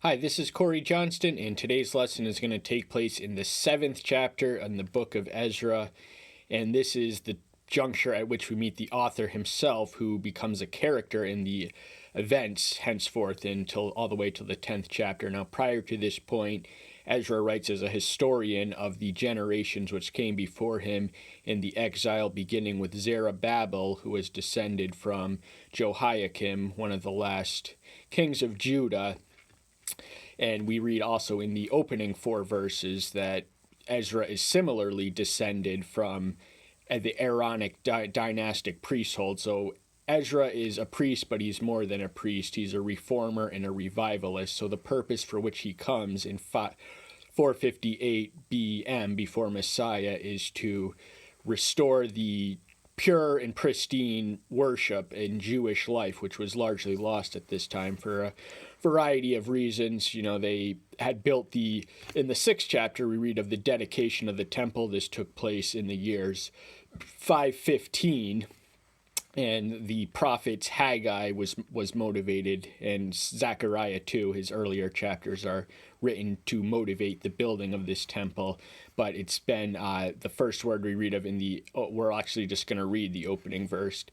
Hi, this is Corey Johnston, and today's lesson is going to take place in the 7th chapter in the book of Ezra, and this is the juncture at which we meet the author himself, who becomes a character in the events henceforth until all the way to the 10th chapter. Now, prior to this point, Ezra writes as a historian of the generations which came before him in the exile, beginning with Zerubbabel, who was descended from Jehoiakim, one of the last kings of Judah. And we read also in the opening 4 verses that Ezra is similarly descended from the Aaronic dynastic priesthood. So Ezra is a priest, but he's more than a priest. He's a reformer and a revivalist. So the purpose for which he comes in 458 BM before Messiah is to restore the pure and pristine worship in Jewish life, which was largely lost at this time for a variety of reasons. You know, they had built in the 6th chapter, we read of the dedication of the temple. This took place in the years 515, and the prophets Haggai was motivated, and Zechariah too. His earlier chapters are written to motivate the building of this temple. But it's been the first word we read of we're actually just going to read the opening verse.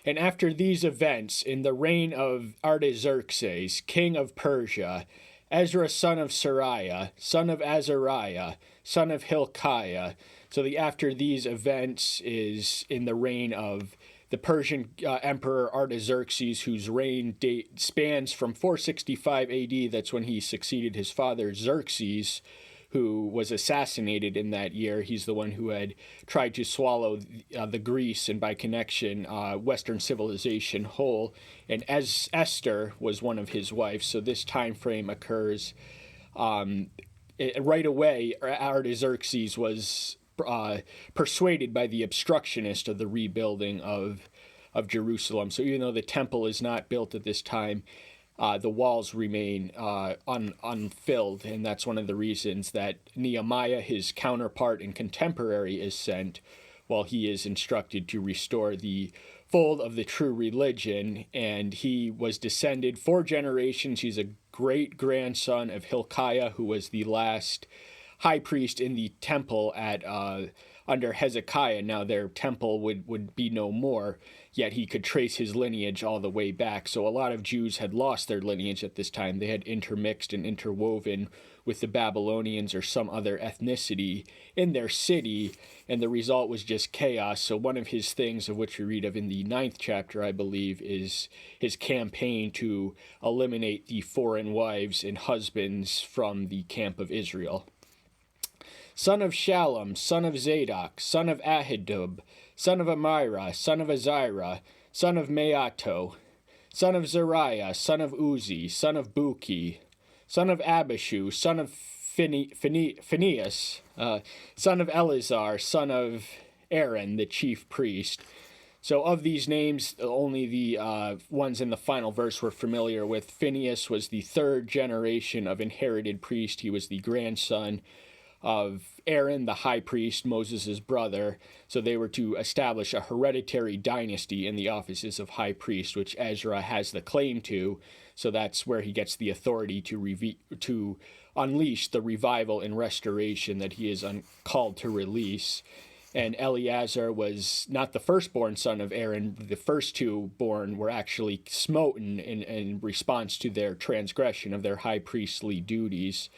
And after these events, in the reign of Artaxerxes, king of Persia, Ezra, son of Sariah, son of Azariah, son of Hilkiah. So the after these events is in the reign of the Persian Emperor Artaxerxes, whose reign date spans from 465 AD. That's when he succeeded his father Xerxes, who was assassinated in that year. He's the one who had tried to swallow the Greece and, by connection, Western civilization whole. And as Esther was one of his wives, so this time frame occurs right away. Artaxerxes was persuaded by the obstructionist of the rebuilding of Jerusalem. So even though the temple is not built at this time, the walls remain unfilled, and that's one of the reasons that Nehemiah, his counterpart and contemporary, is sent while he is instructed to restore the fold of the true religion. And he was descended 4 generations. He's a great-grandson of Hilkiah, who was the last high priest in the temple under Hezekiah. Now their temple would be no more, yet he could trace his lineage all the way back. So a lot of Jews had lost their lineage at this time. They had intermixed and interwoven with the Babylonians or some other ethnicity in their city, and the result was just chaos. So one of his things, of which we read of in the 9th chapter, I believe, is his campaign to eliminate the foreign wives and husbands from the camp of Israel. Son of Shallum, son of Zadok, son of Ahidub, son of Amira, son of Azira, son of Maato, son of Zariah, son of Uzi, son of Buki, son of Abishu, son of Phinehas, son of Eleazar, son of Aaron, the chief priest. So of these names, only the ones in the final verse we're familiar with. Phinehas was the 3rd generation of inherited priest. He was the grandson of Aaron, the high priest, Moses' brother. So they were to establish a hereditary dynasty in the offices of high priest, which Ezra has the claim to. So that's where he gets the authority to unleash the revival and restoration that he is called to release. And Eleazar was not the firstborn son of Aaron. The first 2 born were actually smoten in response to their transgression of their high priestly duties.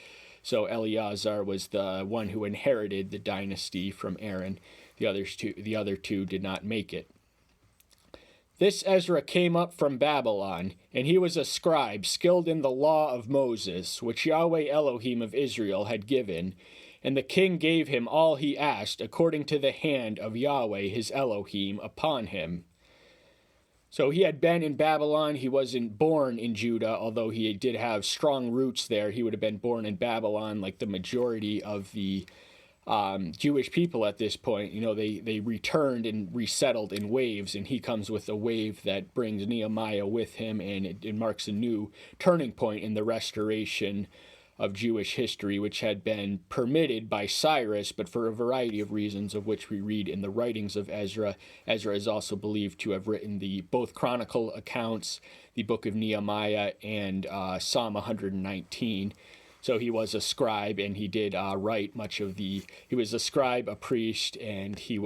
So Eleazar was the one who inherited the dynasty from Aaron. The other two did not make it. This Ezra came up from Babylon, and he was a scribe skilled in the law of Moses, which Yahweh Elohim of Israel had given. And the king gave him all he asked, according to the hand of Yahweh his Elohim upon him. So he had been in Babylon. He wasn't born in Judah, although he did have strong roots there. He would have been born in Babylon like the majority of the Jewish people at this point. You know, they returned and resettled in waves, and he comes with a wave that brings Nehemiah with him, and it marks a new turning point in the restoration of Jewish history, which had been permitted by Cyrus, but for a variety of reasons, of which we read in the writings of Ezra. Ezra is also believed to have written both chronicle accounts, the book of Nehemiah and Psalm 119. So he was a scribe, and he did write much of the. He was a scribe, a priest, and he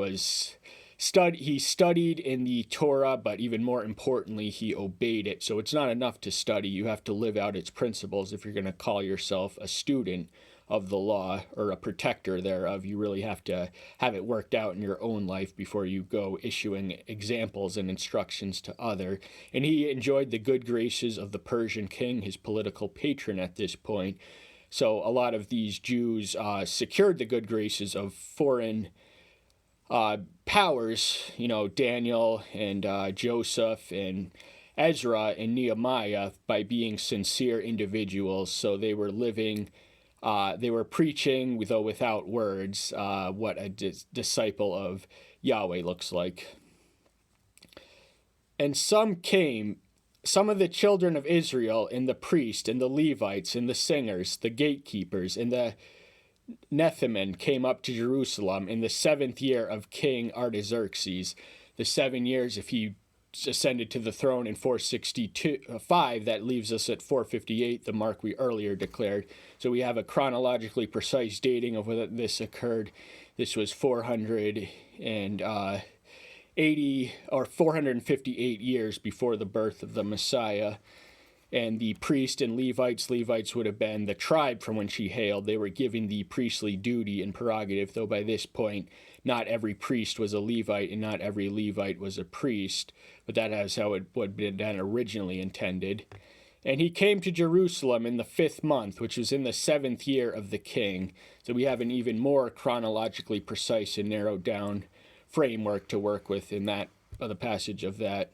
studied in the Torah, but even more importantly, he obeyed it. So it's not enough to study; you have to live out its principles if you're going to call yourself a student of the law or a protector thereof. You really have to have it worked out in your own life before you go issuing examples and instructions to other. And he enjoyed the good graces of the Persian king, his political patron at this point. So a lot of these Jews secured the good graces of foreign powers, Daniel and Joseph and Ezra and Nehemiah, by being sincere individuals. So they were living, they were preaching, though without words, what a disciple of Yahweh looks like. And some of the children of Israel, and the priests, and the Levites, and the singers, the gatekeepers, and the Nethiman came up to Jerusalem in the 7th year of King Artaxerxes. The 7 years, if he ascended to the throne in 465, that leaves us at 458, the mark we earlier declared. So we have a chronologically precise dating of when this occurred. This was 480 or 458 years before the birth of the Messiah. And the priest and Levites would have been the tribe from which he hailed. They were given the priestly duty and prerogative, though by this point not every priest was a Levite and not every Levite was a priest, but that is how it would have been originally intended. And he came to Jerusalem in the 5th month, which was in the 7th year of the king. So we have an even more chronologically precise and narrowed down framework to work with in that the passage of that.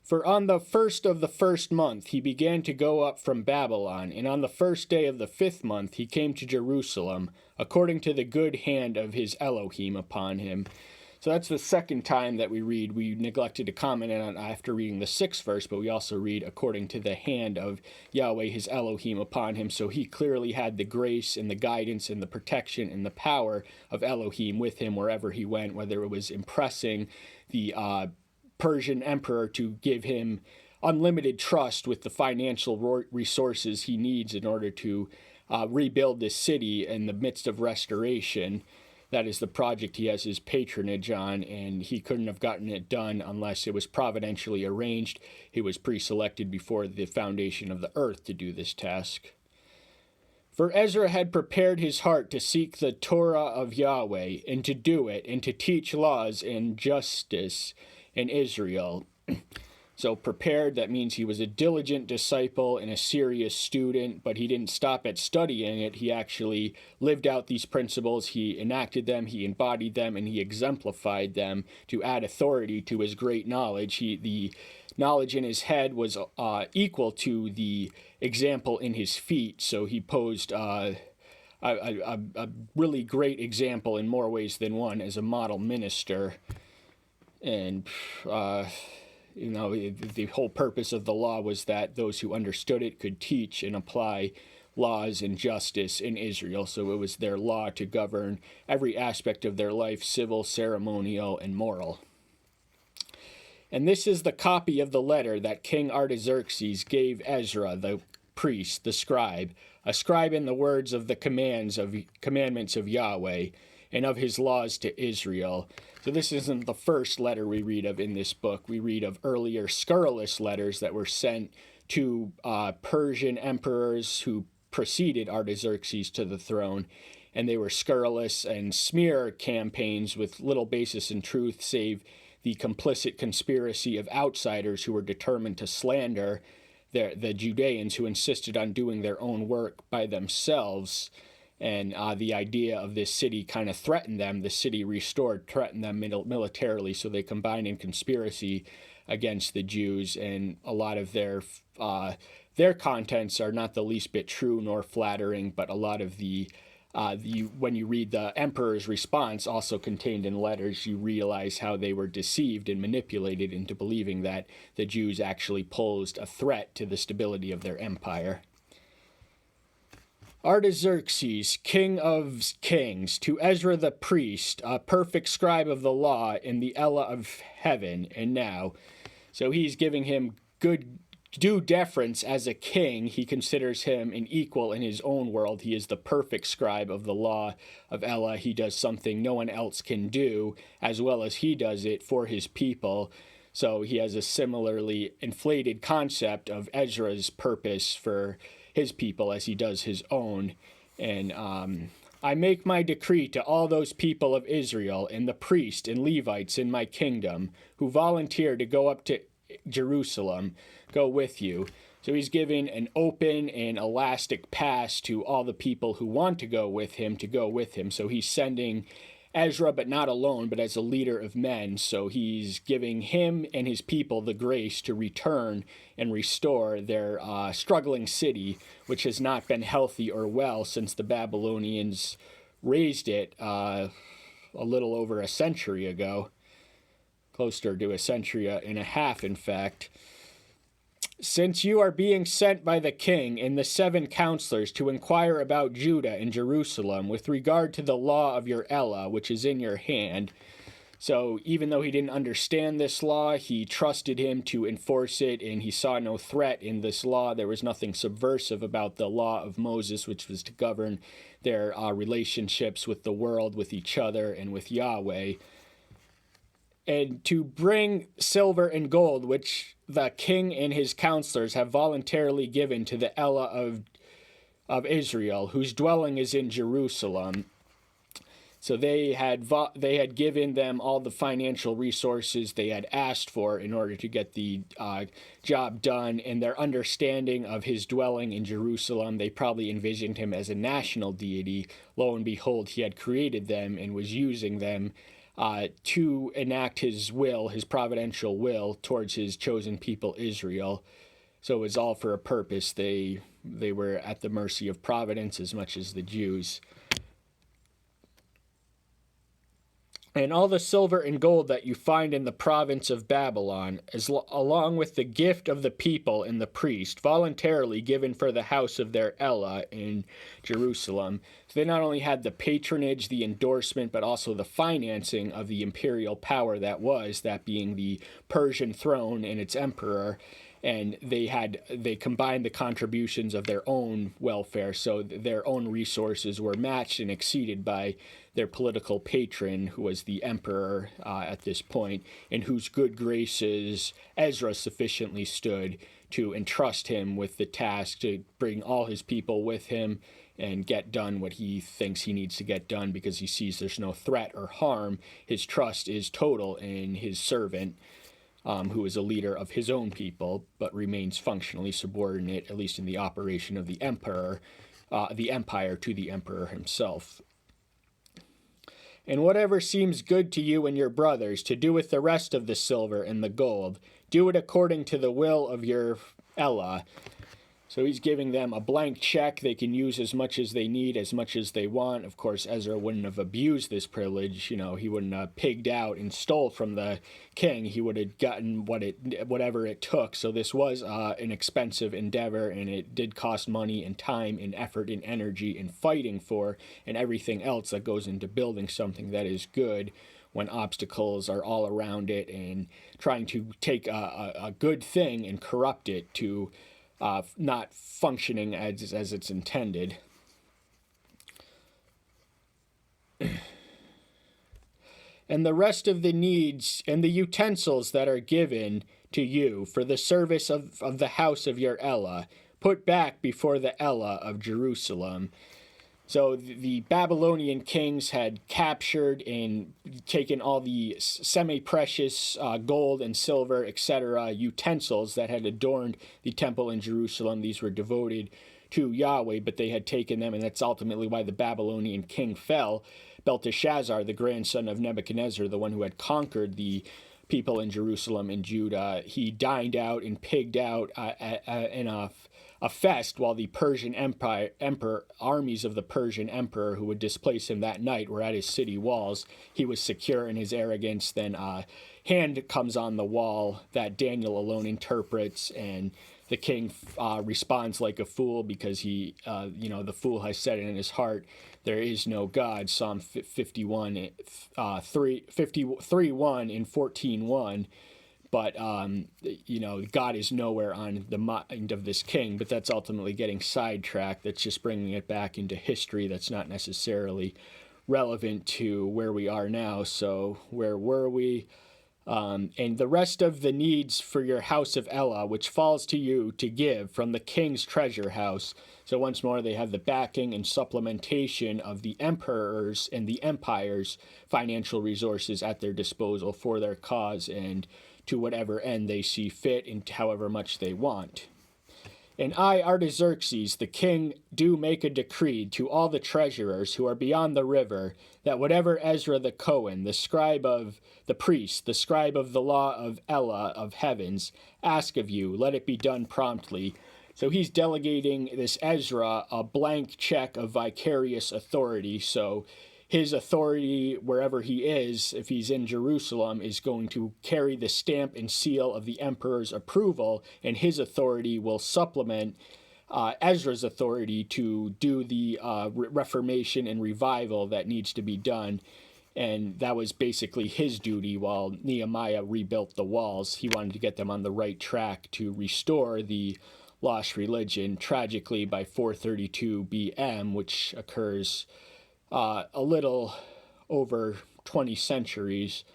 For on the 1st of the 1st month he began to go up from Babylon, and on the 1st day of the 5th month he came to Jerusalem, according to the good hand of his Elohim upon him. So that's the second time that we read. We neglected to comment on after reading the 6th verse, but we also read according to the hand of Yahweh his Elohim upon him. So he clearly had the grace and the guidance and the protection and the power of Elohim with him wherever he went, whether it was impressing the Persian emperor to give him unlimited trust with the financial resources he needs in order to rebuild this city in the midst of restoration. That is the project he has his patronage on, and he couldn't have gotten it done unless it was providentially arranged. He was pre-selected before the foundation of the earth to do this task. For Ezra had prepared his heart to seek the Torah of Yahweh, and to do it, and to teach laws and justice in Israel. So prepared, that means he was a diligent disciple and a serious student, but he didn't stop at studying it. He actually lived out these principles. He enacted them, he embodied them, and he exemplified them to add authority to his great knowledge. The knowledge in his head was equal to the example in his feet, so he posed a really great example in more ways than one as a model minister. And, the whole purpose of the law was that those who understood it could teach and apply laws and justice in Israel. So it was their law to govern every aspect of their life, civil, ceremonial, and moral. And this is the copy of the letter that King Artaxerxes gave Ezra, the priest, the scribe, a scribe in the words of the commandments of Yahweh and of his laws to Israel. So this isn't the first letter we read of in this book. We read of earlier scurrilous letters that were sent to Persian emperors who preceded Artaxerxes to the throne, and they were scurrilous and smear campaigns with little basis in truth, save the complicit conspiracy of outsiders who were determined to slander the Judeans who insisted on doing their own work by themselves. And the idea of this city kind of threatened them. The city restored threatened them militarily, so they combined in conspiracy against the Jews. And a lot of their contents are not the least bit true nor flattering, but a lot of when you read the emperor's response, also contained in letters, you realize how they were deceived and manipulated into believing that the Jews actually posed a threat to the stability of their empire. Artaxerxes, king of kings, to Ezra the priest, a perfect scribe of the law in the Elah of heaven, and now. So he's giving him good due deference as a king. He considers him an equal in his own world. He is the perfect scribe of the law of Ella. He does something no one else can do, as well as he does it for his people. So he has a similarly inflated concept of Ezra's purpose for his people as he does his own. And I make my decree to all those people of Israel and the priests and Levites in my kingdom who volunteer to go up to Jerusalem, go with you. So he's giving an open and elastic pass to all the people who want to go with him to go with him. So he's sending Ezra, but not alone, but as a leader of men. So he's giving him and his people the grace to return and restore their struggling city, which has not been healthy or well since the Babylonians razed it a little over a century ago. Closer to a century and a half, in fact. Since you are being sent by the king and the 7 counselors to inquire about Judah and Jerusalem with regard to the law of your Ella, which is in your hand. So even though he didn't understand this law, he trusted him to enforce it, and he saw no threat in this law. There was nothing subversive about the law of Moses, which was to govern their relationships with the world, with each other, and with Yahweh. And to bring silver and gold, which the king and his counselors have voluntarily given to the Ella of Israel, whose dwelling is in Jerusalem. So they had given them all the financial resources they had asked for in order to get the job done. And their understanding of his dwelling in Jerusalem, they probably envisioned him as a national deity. Lo and behold, he had created them and was using them to enact his will, his providential will, towards his chosen people, Israel. So it was all for a purpose. They were at the mercy of providence as much as the Jews. And all the silver and gold that you find in the province of Babylon, along with the gift of the people and the priest, voluntarily given for the house of their Ella in Jerusalem. So they not only had the patronage, the endorsement, but also the financing of the imperial power that being the Persian throne and its emperor. And they combined the contributions of their own welfare, so their own resources were matched and exceeded by their political patron, who was the emperor at this point, in whose good graces Ezra sufficiently stood to entrust him with the task to bring all his people with him and get done what he thinks he needs to get done, because he sees there's no threat or harm. His trust is total in his servant, who is a leader of his own people, but remains functionally subordinate, at least in the operation of the empire to the emperor himself. And whatever seems good to you and your brothers to do with the rest of the silver and the gold, do it according to the will of your Ella. So he's giving them a blank check. They can use as much as they need, as much as they want. Of course, Ezra wouldn't have abused this privilege. He wouldn't have pigged out and stole from the king. He would have gotten whatever it took. So this was an expensive endeavor, and it did cost money and time and effort and energy and fighting for and everything else that goes into building something that is good, when obstacles are all around it, and trying to take a good thing and corrupt it to not functioning as it's intended. And the rest of the needs and the utensils that are given to you for the service of the house of your Ella, put back before the Ella of Jerusalem. So the Babylonian kings had captured and taken all the semi-precious gold and silver, etc., utensils that had adorned the temple in Jerusalem. These were devoted to Yahweh, but they had taken them, and that's ultimately why the Babylonian king fell. Belteshazzar, the grandson of Nebuchadnezzar, the one who had conquered the people in Jerusalem and Judah, he dined out and pigged out in a fest while the Persian armies of the Persian emperor who would displace him that night were at his city walls. He was secure in his arrogance. Then hand comes on the wall that Daniel alone interprets, and the king responds like a fool, because he, the fool has said it in his heart, there is no God. Psalm 51, 3:1 and 14:1. But, God is nowhere on the mind of this king, but that's ultimately getting sidetracked. That's just bringing it back into history. That's not necessarily relevant to where we are now. So where were we? And the rest of the needs for your house of Elah, which falls to you to give from the king's treasure house. So once more, they have the backing and supplementation of the emperors and the empire's financial resources at their disposal for their cause and to whatever end they see fit and however much they want. And I, Artaxerxes, the king, do make a decree to all the treasurers who are beyond the river, that whatever Ezra the Cohen, the scribe of the priest, the scribe of the law of Elah of heavens, ask of you, let it be done promptly. So he's delegating this Ezra a blank check of vicarious authority. So his authority, wherever he is, if he's in Jerusalem, is going to carry the stamp and seal of the emperor's approval, and his authority will supplement Ezra's authority to do the reformation and revival that needs to be done. And that was basically his duty while Nehemiah rebuilt the walls. He wanted to get them on the right track to restore the lost religion. Tragically, by 432 BM, which occurs a little over 20 centuries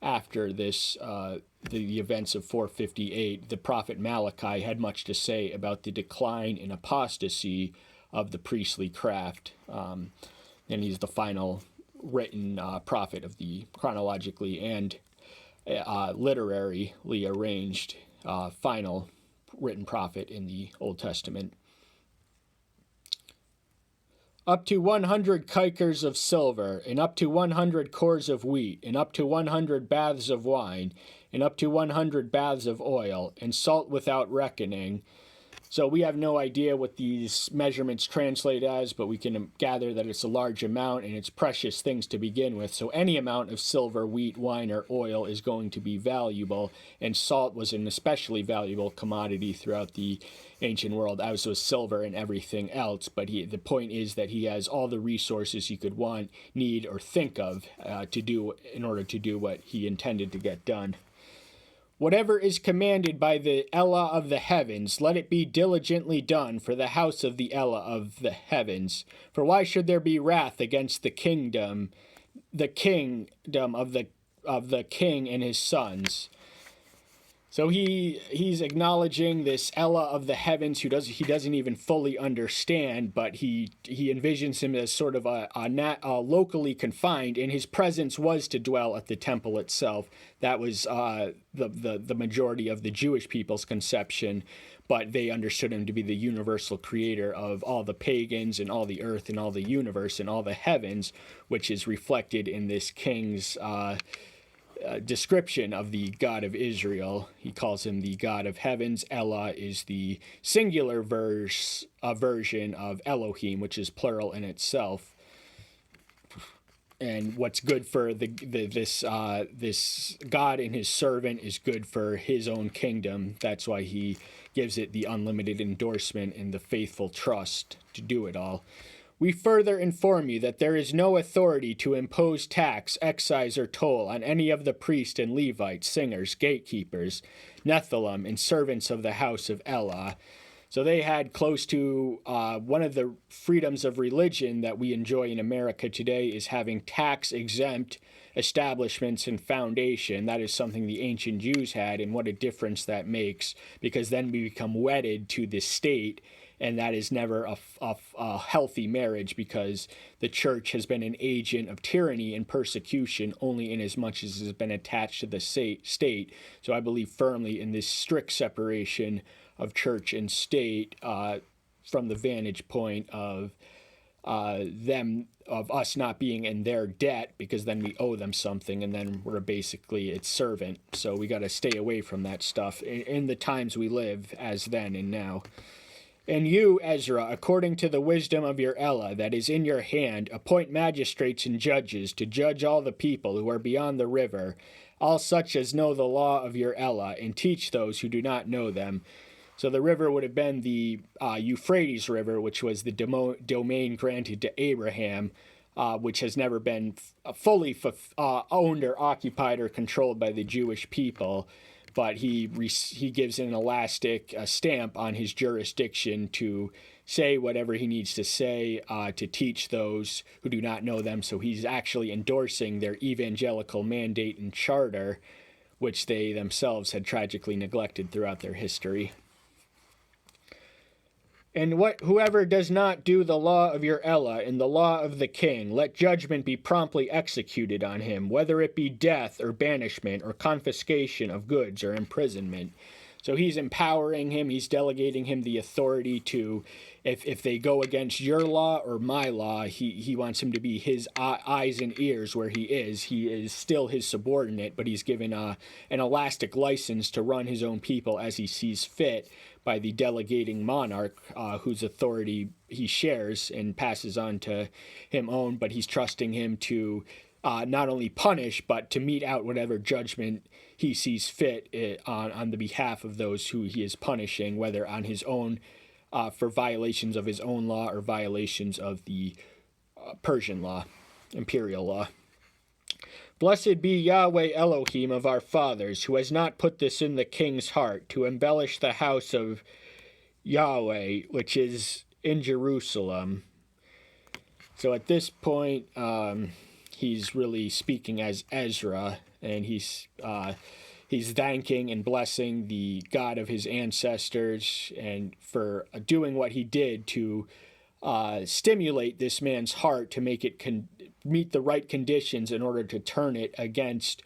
after this, the events of 458, the prophet Malachi had much to say about the decline and apostasy of the priestly craft. And he's the final written prophet of the chronologically and literarily arranged final written prophet in the Old Testament. Up to 100 kikers of silver, and up to 100 cores of wheat, and up to 100 baths of wine, and up to 100 baths of oil, and salt without reckoning. So we have no idea what these measurements translate as, but we can gather that it's a large amount and it's precious things to begin with. So any amount of silver, wheat, wine, or oil is going to be valuable, and salt was an especially valuable commodity throughout the ancient world, as was silver and everything else. But the point is that he has all the resources he could want, need, or think of to do in order to do what he intended to get done. Whatever is commanded by the Elah of the heavens, let it be diligently done for the house of the Elah of the heavens. For why should there be wrath against the kingdom of the king and his sons? So he's acknowledging this Elah of the heavens, he doesn't even fully understand, but he envisions him as sort of a locally confined, and his presence was to dwell at the temple itself. That was the majority of the Jewish people's conception, but they understood him to be the universal creator of all the pagans and all the earth and all the universe and all the heavens, which is reflected in this king's description of the God of Israel. He calls him the God of heavens. Elah is the singular version of Elohim, which is plural in itself. And what's good for this God and his servant is good for his own kingdom. That's why he gives it the unlimited endorsement and the faithful trust to do it all. We further inform you that there is no authority to impose tax, excise, or toll on any of the priests and Levites, singers, gatekeepers, Nephilim, and servants of the house of Elah. So they had close to one of the freedoms of religion that we enjoy in America today is having tax-exempt establishments and foundation. That is something the ancient Jews had, and what a difference that makes, because then we become wedded to the state. And that is never a healthy marriage, because the church has been an agent of tyranny and persecution only in as much as it has been attached to the state. So I believe firmly in this strict separation of church and state from the vantage point of us not being in their debt, because then we owe them something and then we're basically its servant. So we got to stay away from that stuff in the times we live as then and now. And you, Ezra, according to the wisdom of your Elah that is in your hand, appoint magistrates and judges to judge all the people who are beyond the river, all such as know the law of your Elah, and teach those who do not know them. So the river would have been the Euphrates River, which was the domain granted to Abraham, which has never been fully owned or occupied or controlled by the Jewish people. but he gives an elastic stamp on his jurisdiction to say whatever he needs to say to teach those who do not know them. So he's actually endorsing their evangelical mandate and charter, which they themselves had tragically neglected throughout their history. And whoever does not do the law of your Ella and the law of the king, let judgment be promptly executed on him, whether it be death or banishment or confiscation of goods or imprisonment. So he's empowering him, he's delegating him the authority to, if they go against your law or my law, he wants him to be his eyes and ears where he is. He is still his subordinate, but he's given an elastic license to run his own people as he sees fit by the delegating monarch, whose authority he shares and passes on to him own, but he's trusting him to not only punish, but to mete out whatever judgment he sees fit on the behalf of those who he is punishing, whether on his own, for violations of his own law or violations of the Persian law, imperial law. Blessed be Yahweh Elohim of our fathers, who has not put this in the king's heart, to embellish the house of Yahweh, which is in Jerusalem. So at this point, he's really speaking as Ezra, and he's thanking and blessing the God of his ancestors and for doing what he did to stimulate this man's heart to make it meet the right conditions in order to turn it against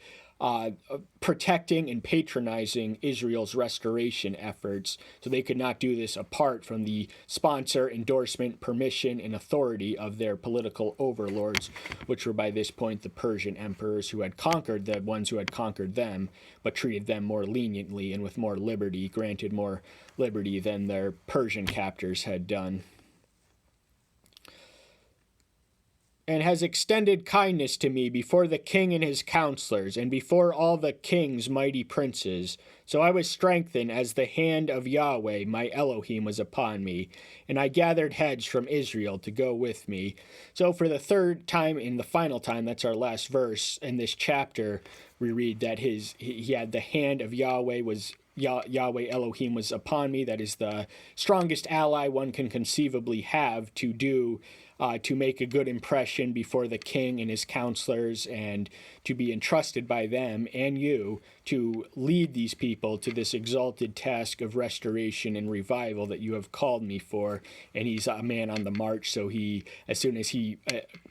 protecting and patronizing Israel's restoration efforts. So they could not do this apart from the sponsor, endorsement, permission, and authority of their political overlords, which were by this point the Persian emperors who had conquered the ones who had conquered them, but treated them more leniently and with more liberty, granted more liberty than their Persian captors had done. And has extended kindness to me before the king and his counselors, and before all the king's mighty princes. So I was strengthened as the hand of Yahweh, my Elohim, was upon me, and I gathered heads from Israel to go with me. So for the third time and the final time, that's our last verse in this chapter, we read that he had the hand of Yahweh was Yahweh Elohim was upon me. That is the strongest ally one can conceivably have to do to make a good impression before the king and his counselors, and to be entrusted by them and you to lead these people to this exalted task of restoration and revival that you have called me for. And he's a man on the march, so as soon as he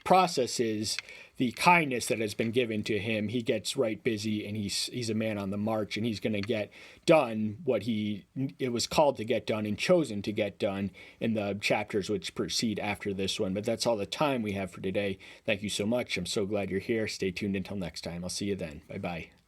processes the kindness that has been given to him, he gets right busy, and he's a man on the march, and he's going to get done what it was called to get done and chosen to get done in the chapters which precede after this one. But that's all the time we have for today. Thank you so much. I'm so glad you're here. Stay tuned until next time. I'll see you then. Bye-bye.